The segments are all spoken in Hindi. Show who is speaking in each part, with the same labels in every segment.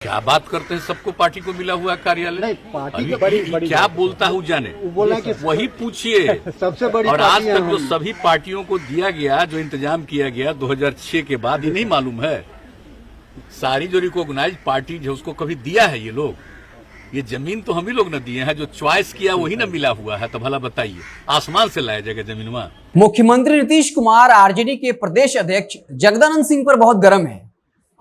Speaker 1: क्या बात करते हैं, सबको पार्टी को मिला हुआ कार्यालय।
Speaker 2: नहीं, पार्टी
Speaker 1: अभी
Speaker 2: की बड़ी
Speaker 1: क्या बोलता हूँ जाने,
Speaker 2: वो बोला कि
Speaker 1: वही पूछिए।
Speaker 2: सबसे बड़ी
Speaker 1: और आज
Speaker 2: पार्टी
Speaker 1: तक
Speaker 2: है
Speaker 1: जो
Speaker 2: हम।
Speaker 1: सभी पार्टियों को दिया गया, जो इंतजाम किया गया 2006 के बाद, ये नहीं मालूम है। सारी जो रिकॉग्नाइज पार्टी है उसको कभी दिया है ये लोग? ये जमीन तो हम ही लोग न दिए हैं, जो च्वाइस किया वही न मिला हुआ है। तो भला बताइए, आसमान से लाया जाएगा जमीन वहां?
Speaker 3: मुख्यमंत्री नीतीश कुमार आरजेडी के प्रदेश अध्यक्ष जगदानंद सिंह पर बहुत गर्म है।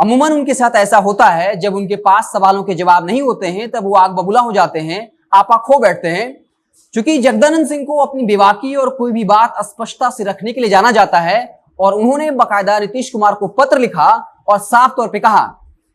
Speaker 3: अमूमन उनके साथ ऐसा होता है, जब उनके पास सवालों के जवाब नहीं होते हैं तब वो आग बबूला हो जाते हैं, आपा खो बैठते हैं। क्योंकि जगदानंद सिंह को अपनी बेबाकी और कोई भी बात स्पष्टता से रखने के लिए जाना जाता है, और उन्होंने बाकायदा नीतीश कुमार को पत्र लिखा और साफ तौर पर कहा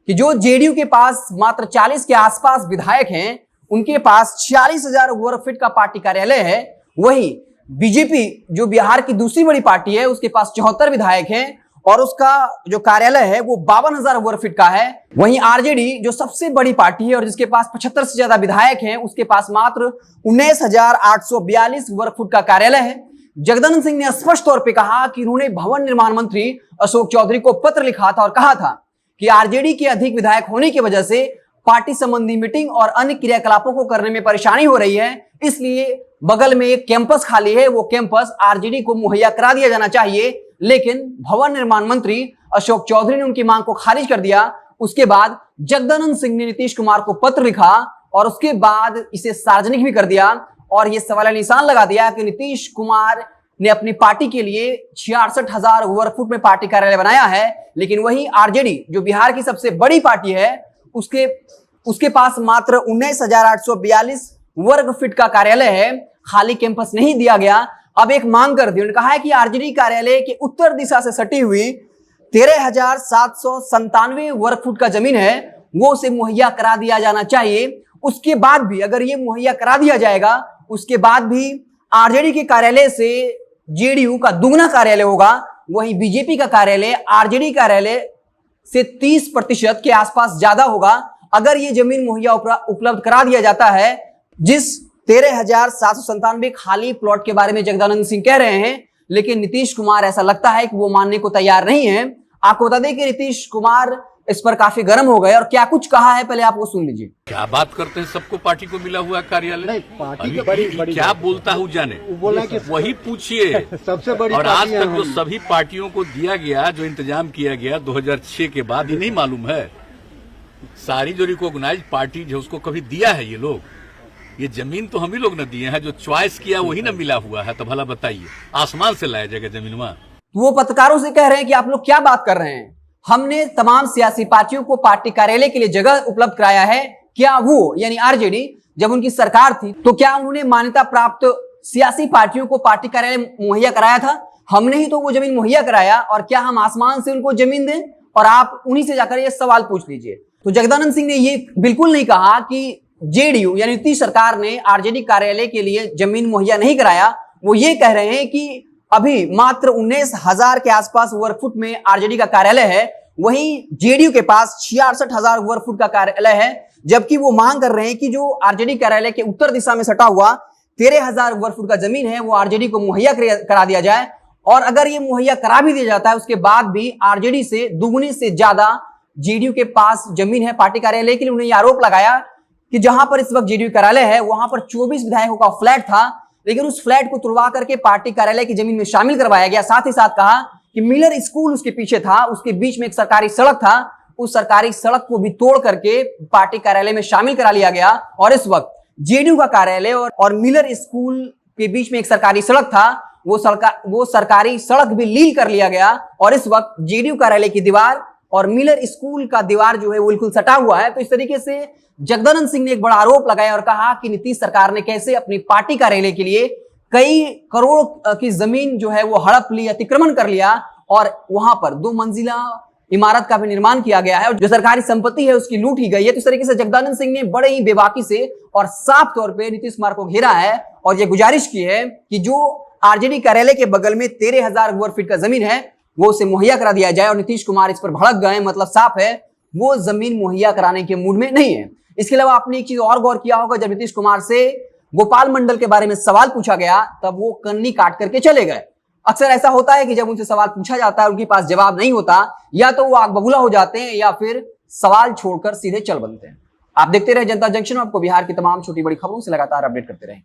Speaker 3: कि जो जेडीयू के पास मात्र 40 के आसपास विधायक हैं, उनके पास 46,000 वर्ग फीट का पार्टी कार्यालय है। वही बीजेपी जो बिहार की दूसरी बड़ी पार्टी है, उसके पास 74 विधायक हैं और उसका जो कार्यालय है वो 52,000 वर्ग फीट का है। वहीं आरजेडी जो सबसे बड़ी पार्टी है और जिसके पास 75 से ज्यादा विधायक हैं, उसके पास मात्र 19,842 वर्ग फुट का कार्यालय है। जगदानंद सिंह ने स्पष्ट तौर पर कहा कि उन्होंने भवन निर्माण मंत्री अशोक चौधरी को पत्र लिखा था और कहा था कि आरजेडी के अधिक विधायक होने की वजह से पार्टी संबंधी मीटिंग और अन्य क्रियाकलापों को करने में परेशानी हो रही है, इसलिए बगल में एक कैंपस खाली है, वो कैंपस आरजेडी को मुहैया करा दिया जाना चाहिए। लेकिन भवन निर्माण मंत्री अशोक चौधरी ने उनकी मांग को खारिज कर दिया। उसके बाद जगदानंद सिंह ने नीतीश कुमार को पत्र लिखा और उसके बाद इसे सार्वजनिक भी कर दिया और यह सवाल निशान लगा दिया कि नीतीश कुमार ने अपनी पार्टी के लिए 66,000 वर्ग फुट में पार्टी कार्यालय बनाया है, लेकिन वही आरजेडी जो बिहार की सबसे बड़ी पार्टी है, उसके पास मात्र 19,842 वर्ग फीट का कार्यालय है। खाली कैंपस नहीं दिया गया। अब एक मांग कर दी, उन्होंने कहा है कि आरजेडी कार्यालय के उत्तर दिशा से सटी हुई 13,797 वर्ग फुट का जमीन है, वो उसे मुहैया करा दिया जाना चाहिए। उसके बाद भी अगर ये मुहैया करा दिया जाएगा, उसके बाद भी आरजेडी के कार्यालय से जेडीयू का दुगना कार्यालय होगा। वहीं बीजेपी का कार्यालय आरजेडी कार्यालय से 30% के आसपास ज्यादा होगा। अगर ये जमीन मुहैया उपलब्ध करा दिया जाता है, जिस 13,797 खाली प्लॉट के बारे में जगदानंद सिंह कह रहे हैं, लेकिन नीतीश कुमार ऐसा लगता है कि वो मानने को तैयार नहीं है। आपको बता दें कि नीतीश कुमार इस पर काफी गर्म हो गए और क्या कुछ कहा है, पहले आप वो सुन लीजिए।
Speaker 1: क्या बात करते हैं, सबको पार्टी को मिला हुआ कार्यालय।
Speaker 2: नहीं, पार्टी की
Speaker 1: अभी
Speaker 2: बड़ी
Speaker 1: क्या बोलता हूँ जाने,
Speaker 2: वो बोला कि
Speaker 1: वही पूछिए।
Speaker 2: सबसे बड़ी
Speaker 1: और आज
Speaker 2: पार्टी है
Speaker 1: तक जो
Speaker 2: हम।
Speaker 1: सभी पार्टियों को दिया गया, जो इंतजाम किया गया 2006 के बाद, ये नहीं मालूम है। सारी जो रिकॉग्नाइज पार्टी है उसको कभी दिया है ये लोग? ये जमीन तो हम ही लोग न दिए हैं, जो च्वाइस किया वही न मिला हुआ है। तो भला बताइए, आसमान से लाया जाएगा जमीन वहां?
Speaker 3: वो पत्रकारों से कह रहे हैं कि आप लोग क्या बात कर रहे हैं, हमने तमाम सियासी पार्टियों को पार्टी कार्यालय के लिए जगह उपलब्ध कराया है। क्या वो यानी आरजेडी जब उनकी सरकार थी तो क्या उन्होंने मान्यता प्राप्त सियासी पार्टियों को पार्टी कार्यालय मुहैया कराया था? हमने ही तो वो जमीन मुहैया कराया, और क्या हम आसमान से उनको जमीन दें? और आप उन्हीं से जाकर ये सवाल पूछ लीजिए। तो जगदानंद सिंह ने ये बिल्कुल नहीं कहा कि जेडीयू यानी नीतीश सरकार ने आरजेडी कार्यालय के लिए जमीन मुहैया नहीं कराया। वो ये कह रहे हैं कि अभी मात्र 19,000 के आसपास वर्ग फुट में आरजेडी का कार्यालय है, वहीं जेडीयू के पास 66,000 वर्ग फुट का कार्यालय है। जबकि वो मांग कर रहे हैं कि जो आरजेडी कार्यालय के उत्तर दिशा में सटा हुआ 13,000 वर्ग फुट का जमीन है, वो आरजेडी को मुहैया करा दिया जाए। और अगर ये मुहैया करा भी दिया जाता है, उसके बाद भी आरजेडी से दुगुनी से ज्यादा जेडीयू के पास जमीन है पार्टी कार्यालय के लिए। उन्होंने आरोप लगाया कि जहां पर इस वक्त जेडीयू कार्यालय है, वहां पर 24 विधायकों का फ्लैट था, लेकिन उस फ्लैट को तुड़वा करके पार्टी कार्यालय की जमीन में शामिल करवाया गया। साथ ही साथ कहा कि मिलर स्कूल उसके पीछे था, उसके बीच में एक सरकारी सड़क था, उस सरकारी सड़क को भी तोड़ करके पार्टी कार्यालय में शामिल करा लिया गया। और इस वक्त जेडीयू का कार्यालय और मिलर स्कूल के बीच में एक सरकारी सड़क था, वो सरकारी सड़क भी लील कर लिया गया। और इस वक्त जेडीयू कार्यालय की दीवार और मिलर स्कूल का दीवार जो है वो बिल्कुल सटा हुआ है। तो इस तरीके से जगदानंद सिंह ने एक बड़ा आरोप लगाया और कहा कि नीतीश सरकार ने कैसे अपनी पार्टी कार्यालय के लिए कई करोड़ की जमीन जो है वो हड़प ली, अतिक्रमण कर लिया, और वहां पर 2 मंजिला इमारत का भी निर्माण किया गया है, और जो सरकारी संपत्ति है उसकी लूट की गई है। तो इस तरीके से जगदानंद सिंह ने बड़े ही बेबाकी से और साफ तौर पर नीतीश कुमार को घेरा है और ये गुजारिश की है कि जो आरजेडी कार्यालय के बगल में 13,000 वर्ग फीट का जमीन है, वो उसे मुहैया करा दिया जाए। और नीतीश कुमार इस पर भड़क गए, मतलब साफ है वो जमीन मुहैया कराने के मूड में नहीं है। इसके अलावा आपने एक चीज और गौर किया होगा, जब नीतीश कुमार से गोपाल मंडल के बारे में सवाल पूछा गया तब वो कन्नी काट करके चले गए। अक्सर ऐसा होता है कि जब उनसे सवाल पूछा जाता है, उनके पास जवाब नहीं होता, या तो वो आग बबूला हो जाते हैं या फिर सवाल छोड़कर सीधे चल बनते हैं। आप देखते रहे जनता जंक्शन, आपको बिहार की तमाम छोटी बड़ी खबरों से लगातार अपडेट करते रहें।